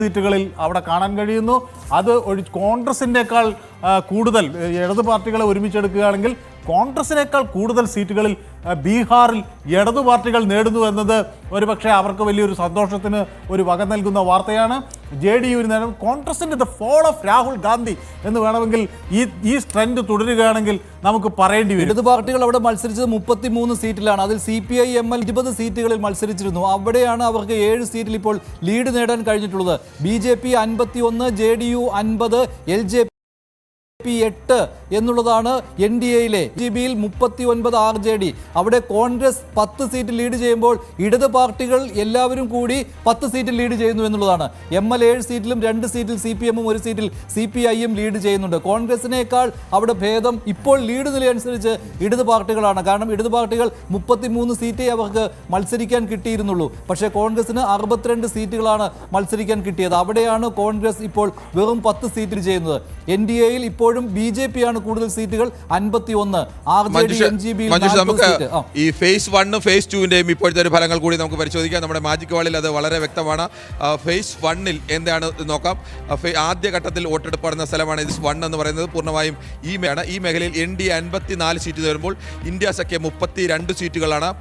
സീറ്റുകളിൽ അവിടെ കാണാൻ കഴിയുന്നു. അത് കോൺഗ്രസിനേക്കാൾ കൂടുതൽ ഇടതു പാർട്ടികളെ ഒരുമിച്ചെടുക്കുകയാണെങ്കിൽ കോൺഗ്രസിനേക്കാൾ കൂടുതൽ സീറ്റുകളിൽ ബീഹാറിൽ ഇടതു പാർട്ടികൾ നേടുന്നു എന്നത് ഒരുപക്ഷെ അവർക്ക് വലിയൊരു സന്തോഷത്തിന് ഒരു വക നൽകുന്ന വാർത്തയാണ്. JDU നേരം കോൺഗ്രസിൻ്റെ the fall of Rahul Gandhi എന്ന് വേണമെങ്കിൽ ഈ ട്രെൻഡ് തുടരുകയാണെങ്കിൽ നമുക്ക് പറയേണ്ടി വരും. ഇടതു പാർട്ടികൾ അവിടെ മത്സരിച്ചത് 33 സീറ്റിലാണ്. അതിൽ CPI ML 20 സീറ്റുകളിൽ മത്സരിച്ചിരുന്നു. അവിടെയാണ് അവർക്ക് 7 സീറ്റിൽ ഇപ്പോൾ ലീഡ് നേടാൻ കഴിഞ്ഞിട്ടുള്ളത്. BJP 51, JDU 50, LJP 8 എന്നുള്ളതാണ് NDAയിലെ. BJPയിൽ 39 RJD. അവിടെ കോൺഗ്രസ് 10 സീറ്റ് ലീഡ് ചെയ്യുമ്പോൾ ഇടത് പാർട്ടികൾ എല്ലാവരും കൂടി 10 സീറ്റിൽ ലീഡ് ചെയ്യുന്നു എന്നുള്ളതാണ്. ML 7 സീറ്റിലും 2 സീറ്റിൽ CPM-ഉം 1 സീറ്റിൽ CPI-യും ലീഡ് ചെയ്യുന്നുണ്ട്. കോൺഗ്രസിനേക്കാൾ അവിടെ ഭേദം ഇപ്പോൾ ലീഡ് നിലയനുസരിച്ച് ഇടത് പാർട്ടികളാണ്. കാരണം ഇടത് പാർട്ടികൾ 33 സീറ്റേ അവർക്ക് മത്സരിക്കാൻ കിട്ടിയിരുന്നുള്ളൂ. പക്ഷേ കോൺഗ്രസിന് 62 സീറ്റുകളാണ് മത്സരിക്കാൻ കിട്ടിയത്. അവിടെയാണ് കോൺഗ്രസ് ഇപ്പോൾ വെറും 10 സീറ്റിൽ ചെയ്യുന്നത്. NDAയിൽ ഇപ്പോഴും BJP ആണ് കൂടുതൽ സീറ്റുകൾ 51. RJD NGBയിൽ ഈ ഫേസ് 1 ഫേസ് 2ന്റെയും ഇപ്പോഴത്തെ ഒരു ഫലങ്ങൾ കൂടി നമുക്ക് പരിശോധിക്കാം. നമ്മുടെ മാജിക് വാളിൽ അത് വളരെ വ്യക്തമാണ്. ഫേസ് 1ൽ എന്താണ് നോക്കാം. ആദ്യ ഘട്ടത്തിൽ വോട്ടെടുപ്പ് നടന്ന സ്ഥലമാണ് ഇത് 1 എന്ന് പറയുന്നത്. പൂർണ്ണമായും ഈ മേഖലയിൽ NDA 54 സീറ്റ് നേടുമ്പോൾ ഇന്ത്യ സഖ്യം 32 സീറ്റുകളാണ്.